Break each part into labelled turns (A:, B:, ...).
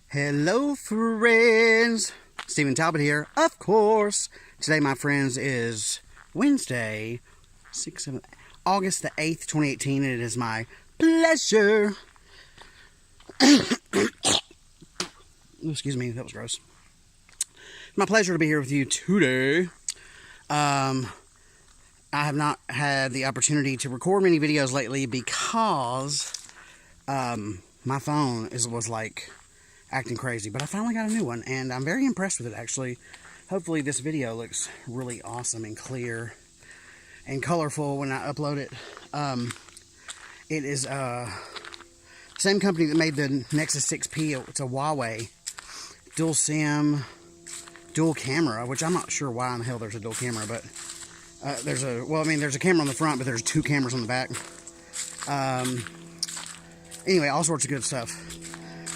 A: Hello friends, Stephen Talbot here, of course. Today, my friends, is Wednesday, August the 8th, 2018, and it is my pleasure. Excuse me, that was gross. It's my pleasure to be here with you today. I have not had the opportunity to record many videos lately because my phone was like acting crazy, but I finally got a new one and I'm very impressed with it, actually. Hopefully this video looks really awesome and clear and colorful when I upload it. It is same company that made the Nexus 6P. It's a Huawei dual SIM dual camera, which I'm not sure why in the hell there's a dual camera, but there's a camera on the front, but there's two cameras on the back. Anyway, all sorts of good stuff.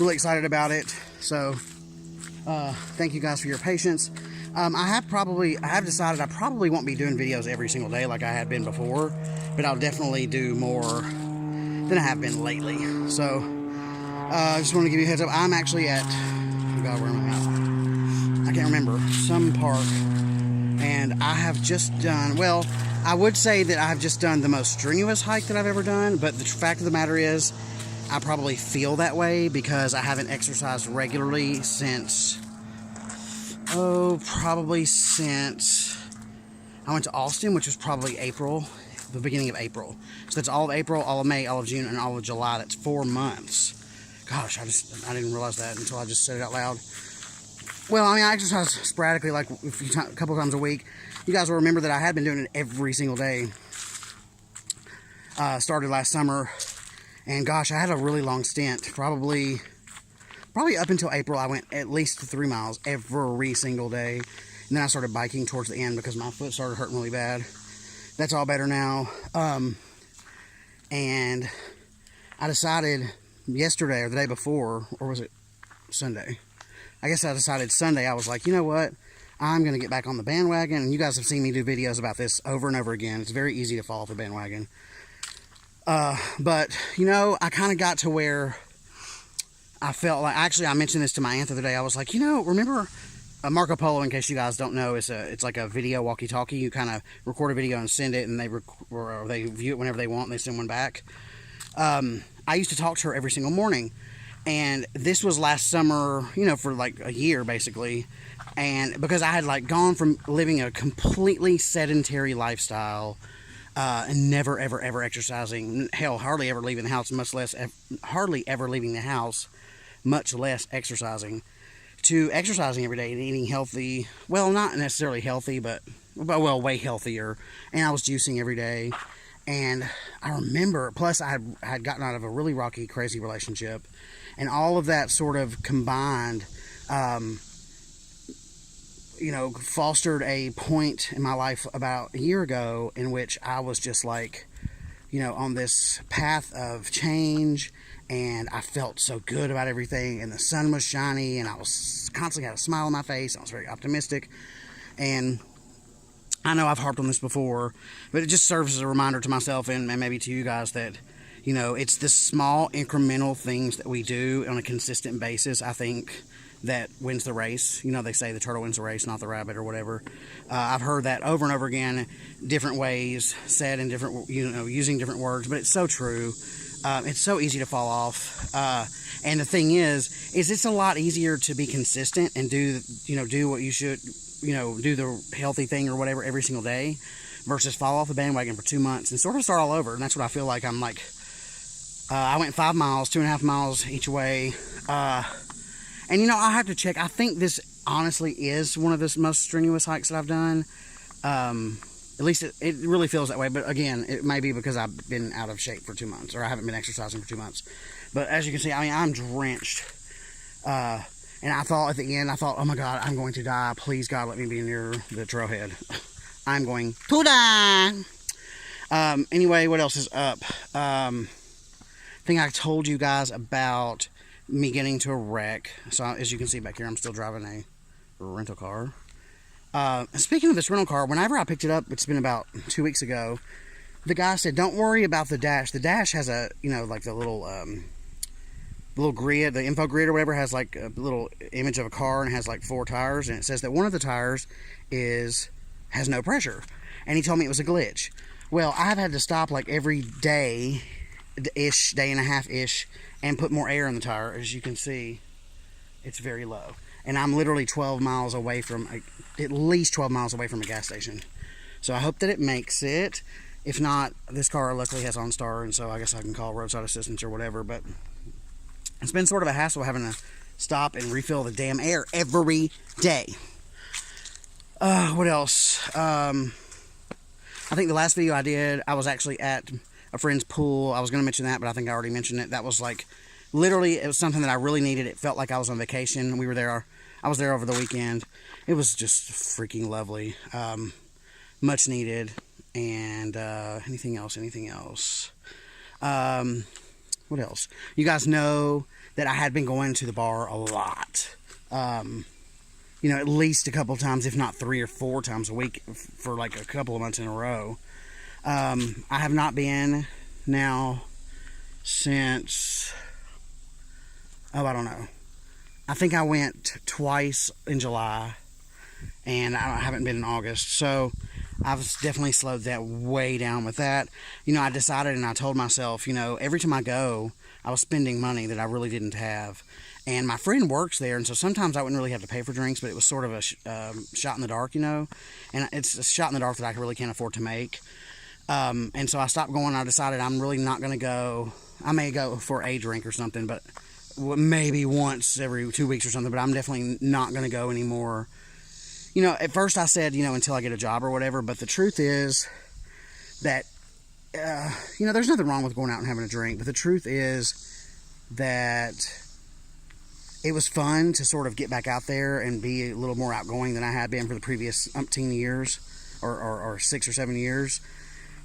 A: Really excited about it. So thank you guys for your patience. I have decided I probably won't be doing videos every single day like I had been before, but I'll definitely do more than I have been lately. So I just want to give you a heads up. I'm actually at, oh God, where am I at? I can't remember, some park, and I have just done, well, I would say that I have just done the most strenuous hike that I've ever done, but the fact of the matter is I probably feel that way because I haven't exercised regularly since, probably since I went to Austin, which was probably April, the beginning of April. So that's all of April, all of May, all of June, and all of July. That's 4 months. Gosh, I didn't realize that until I just said it out loud. Well, I mean, I exercise sporadically, like a couple times a week. You guys will remember that I had been doing it every single day. Started last summer. And gosh, I had a really long stint. Probably up until April, I went at least 3 miles every single day. And then I started biking towards the end because my foot started hurting really bad. That's all better now. And I decided yesterday or the day before, or was it Sunday? I guess I decided Sunday. I was like, you know what? I'm going to get back on the bandwagon. And you guys have seen me do videos about this over and over again. It's very easy to fall off the bandwagon. But, you know, I kind of got to where I felt like, actually, I mentioned this to my aunt the other day. I was like, you know, remember Marco Polo, in case you guys don't know, it's like a video walkie-talkie. You kind of record a video and send it, and they view it whenever they want, and they send one back. I used to talk to her every single morning, and this was last summer, you know, for like a year, basically. And because I had like gone from living a completely sedentary lifestyle, and never, ever, ever exercising. Hell, hardly ever leaving the house, hardly ever leaving the house, much less exercising. To exercising every day and eating healthy. Well, not necessarily healthy, but way healthier. And I was juicing every day. And I remember, plus I had gotten out of a really rocky, crazy relationship. And all of that sort of combined, you know, fostered a point in my life about a year ago in which I was just like, you know, on this path of change, and I felt so good about everything, and the sun was shiny, and I was constantly had a smile on my face. I was very optimistic, and I know I've harped on this before, but it just serves as a reminder to myself and maybe to you guys that, you know, it's the small incremental things that we do on a consistent basis, I think, that wins the race. You know, they say the turtle wins the race, not the rabbit, or whatever. I've heard that over and over again, different ways, said in different, you know, using different words, but it's so true. It's so easy to fall off. And the thing is it's a lot easier to be consistent and do what you should, you know, do the healthy thing or whatever every single day versus fall off the bandwagon for 2 months and sort of start all over. And that's what I feel like. I'm like, I went 5 miles, 2.5 miles each way. And, you know, I have to check. I think this honestly is one of the most strenuous hikes that I've done. At least it really feels that way. But, again, it may be because I've been out of shape for 2 months, or I haven't been exercising for 2 months. But as you can see, I mean, I'm drenched. And I thought at the end, oh, my God, I'm going to die. Please, God, let me be near the trailhead. I'm going to die. Anyway, what else is up? I think I told you guys about me getting into a wreck. So as you can see back here, I'm still driving a rental car. Speaking of this rental car, whenever I picked it up, it's been about 2 weeks ago, the guy said, don't worry about the dash. The dash has a, you know, like the little little grid, the info grid or whatever, has like a little image of a car and has like 4 tires, and it says that one of the tires has no pressure, and he told me it was a glitch. Well, I've had to stop like every day ish, day and a half ish, and put more air in the tire. As you can see, it's very low, and I'm literally 12 miles away from at least 12 miles away from a gas station. So I hope that it makes it. If not, this car luckily has OnStar, and so I guess I can call roadside assistance or whatever. But it's been sort of a hassle having to stop and refill the damn air every day. What else? I think the last video I did, I was actually at a friend's pool. I was going to mention that, but I think I already mentioned it. That was like, literally, it was something that I really needed. It felt like I was on vacation. I was there over the weekend. It was just freaking lovely. Much needed. And anything else? What else? You guys know that I had been going to the bar a lot. At least a couple times, if not 3 or 4 times a week for like a couple of months in a row. I have not been now since, I don't know. I think I went twice in July, and I haven't been in August. So I've definitely slowed that way down with that. I decided, and I told myself, every time I go, I was spending money that I really didn't have. And my friend works there, and so sometimes I wouldn't really have to pay for drinks, but it was sort of a shot in the dark, And it's a shot in the dark that I really can't afford to make. And so I stopped going. I decided I'm really not going to go. I may go for a drink or something, but maybe once every 2 weeks or something, but I'm definitely not going to go anymore. At first I said, until I get a job or whatever, but the truth is that, there's nothing wrong with going out and having a drink, but the truth is that it was fun to sort of get back out there and be a little more outgoing than I had been for the previous umpteen years, or 6 or 7 years.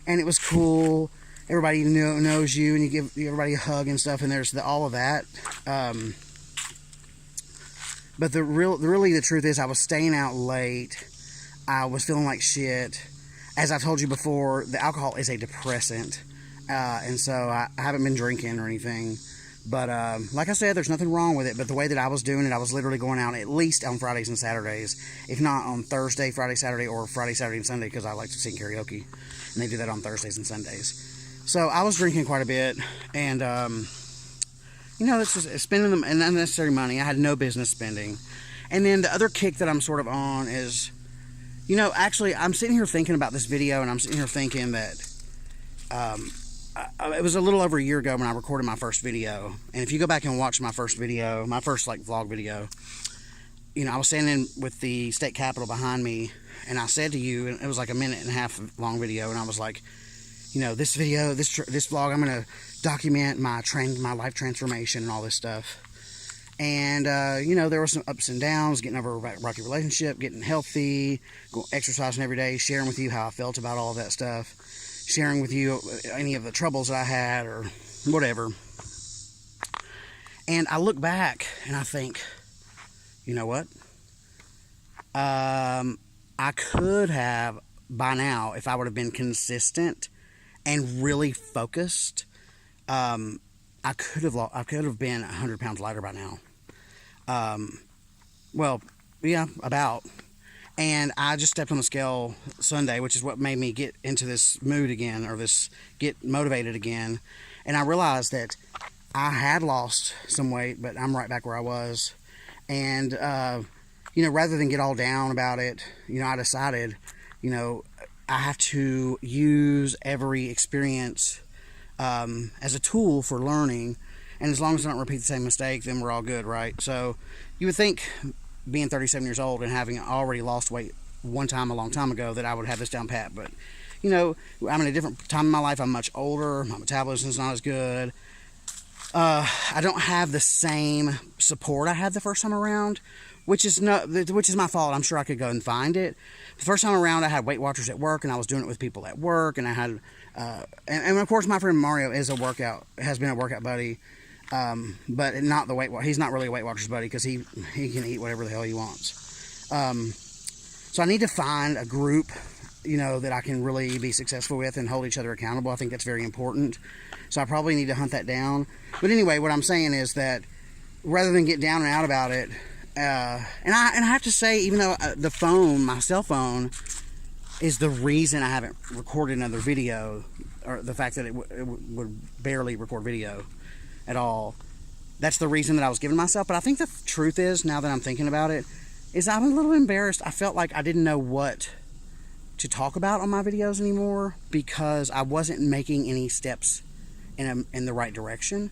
A: And it was cool. Everybody knows you, and you give everybody a hug and stuff, and there's all of that. But the truth is, I was staying out late. I was feeling like shit. As I told you before, the alcohol is a depressant, and so I haven't been drinking or anything. But like I said, there's nothing wrong with it. But the way that I was doing it, I was literally going out at least on Fridays and Saturdays, if not on Thursday, Friday, Saturday, or Friday, Saturday, and Sunday, because I like to sing karaoke, and they do that on Thursdays and Sundays. So I was drinking quite a bit, and it's just spending them and unnecessary money I had no business spending. And then the other kick that I'm sort of on is, actually I'm sitting here thinking about this video, and I'm sitting here thinking that it was a little over a year ago when I recorded my first video. And if you go back and watch my first video, my first vlog video, I was standing with the state capitol behind me, and I said to you, and it was like a 1.5-minute long video, and I was like, this video, this vlog, I'm going to document my life transformation and all this stuff. And, there were some ups and downs, getting over a rocky relationship, getting healthy, exercising every day, sharing with you how I felt about all of that stuff, sharing with you any of the troubles that I had or whatever. And I look back and I think, you know what? I could have, by now, if I would have been consistent and really focused, I could have been 100 pounds lighter by now. Well, yeah, about. And I just stepped on the scale Sunday, which is what made me get into this mood again, or get motivated again. And I realized that I had lost some weight, but I'm right back where I was. And, rather than get all down about it, I decided, I have to use every experience as a tool for learning, and as long as I don't repeat the same mistake, then we're all good, right? So you would think, being 37 years old and having already lost weight one time a long time ago, that I would have this down pat, but I'm in a different time in my life. I'm much older, my metabolism's not as good. I don't have the same support I had the first time around, which is my fault. I'm sure I could go and find it. The first time around, I had Weight Watchers at work, and I was doing it with people at work, and I had, and of course, my friend Mario has been a workout buddy, but not the he's not really a Weight Watchers buddy, because he can eat whatever the hell he wants. So I need to find a group that I can really be successful with and hold each other accountable. I think that's very important. So I probably need to hunt that down. But anyway, what I'm saying is that rather than get down and out about it, and I have to say, even though the phone, my cell phone, is the reason I haven't recorded another video, or the fact that it would barely record video at all. That's the reason that I was giving myself. But I think the truth is, now that I'm thinking about it, is I'm a little embarrassed. I felt like I didn't know what to talk about on my videos anymore because I wasn't making any steps in the right direction.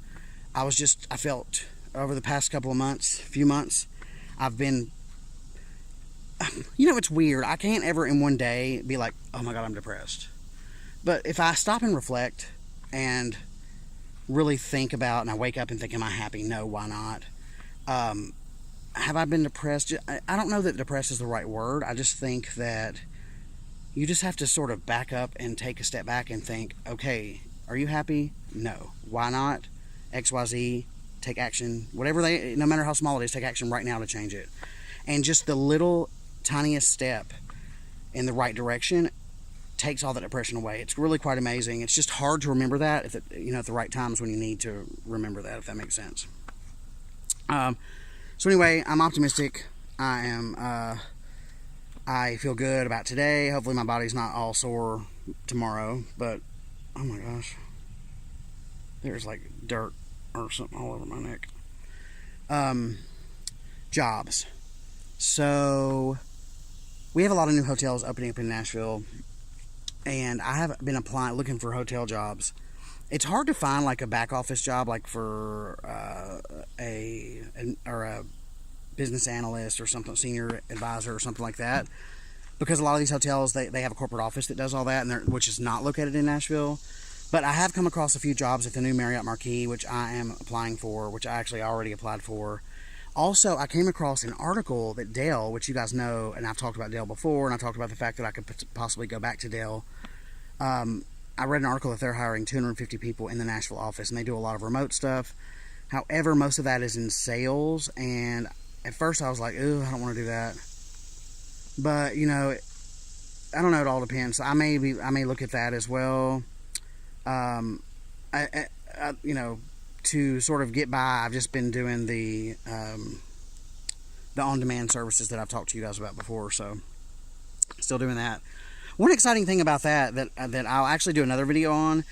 A: I felt over the past few months, I've been, it's weird. I can't ever in one day be like, oh my God, I'm depressed. But if I stop and reflect and really think about, and I wake up and think, am I happy? No, why not? Have I been depressed? I don't know that depressed is the right word. I just think that you just have to sort of back up and take a step back and think, okay, are you happy? No. Why not? XYZ, take action. No matter how small it is, take action right now to change it. And just the little tiniest step in the right direction takes all that depression away. It's really quite amazing. It's just hard to remember that at the right times when you need to remember that, if that makes sense. So anyway, I'm optimistic. I feel good about today. Hopefully my body's not all sore tomorrow, but oh my gosh, there's like dirt or something all over my neck. Jobs. So we have a lot of new hotels opening up in Nashville, and I have been looking for hotel jobs. It's hard to find like a back office job, like for a business analyst or something, senior advisor or something like that, because a lot of these hotels they have a corporate office that does all that, which is not located in Nashville. But I have come across a few jobs at the new Marriott Marquis, which I am applying for, which I actually already applied for. Also, I came across an article that Dell, which you guys know, and I've talked about Dell before, and I talked about the fact that I could possibly go back to Dell. I read an article that they're hiring 250 people in the Nashville office, and they do a lot of remote stuff. However, most of that is in sales, and at first I was like, ooh, I don't want to do that. But, I don't know, it all depends. I may look at that as well. To sort of get by, I've just been doing the on-demand services that I've talked to you guys about before, so still doing that. One exciting thing about that I'll actually do another video on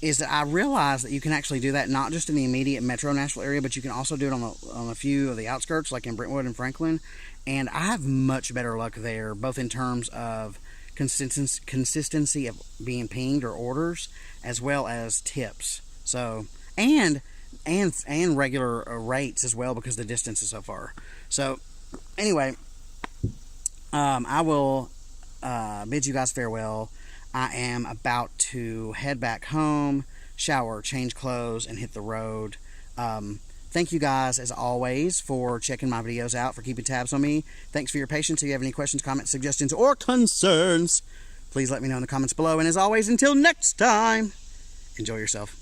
A: is that I realized that you can actually do that not just in the immediate metro Nashville area, but you can also do it on a few of the outskirts, like in Brentwood and Franklin, and I have much better luck there, both in terms of consistency of being pinged or orders, as well as tips. So, and regular rates as well, because the distance is so far. So anyway, I will bid you guys farewell. I am about to head back home, shower, change clothes, and hit the road. Thank you guys, as always, for checking my videos out, for keeping tabs on me. Thanks for your patience. If you have any questions, comments, suggestions, or concerns, please let me know in the comments below. And as always, until next time, enjoy yourself.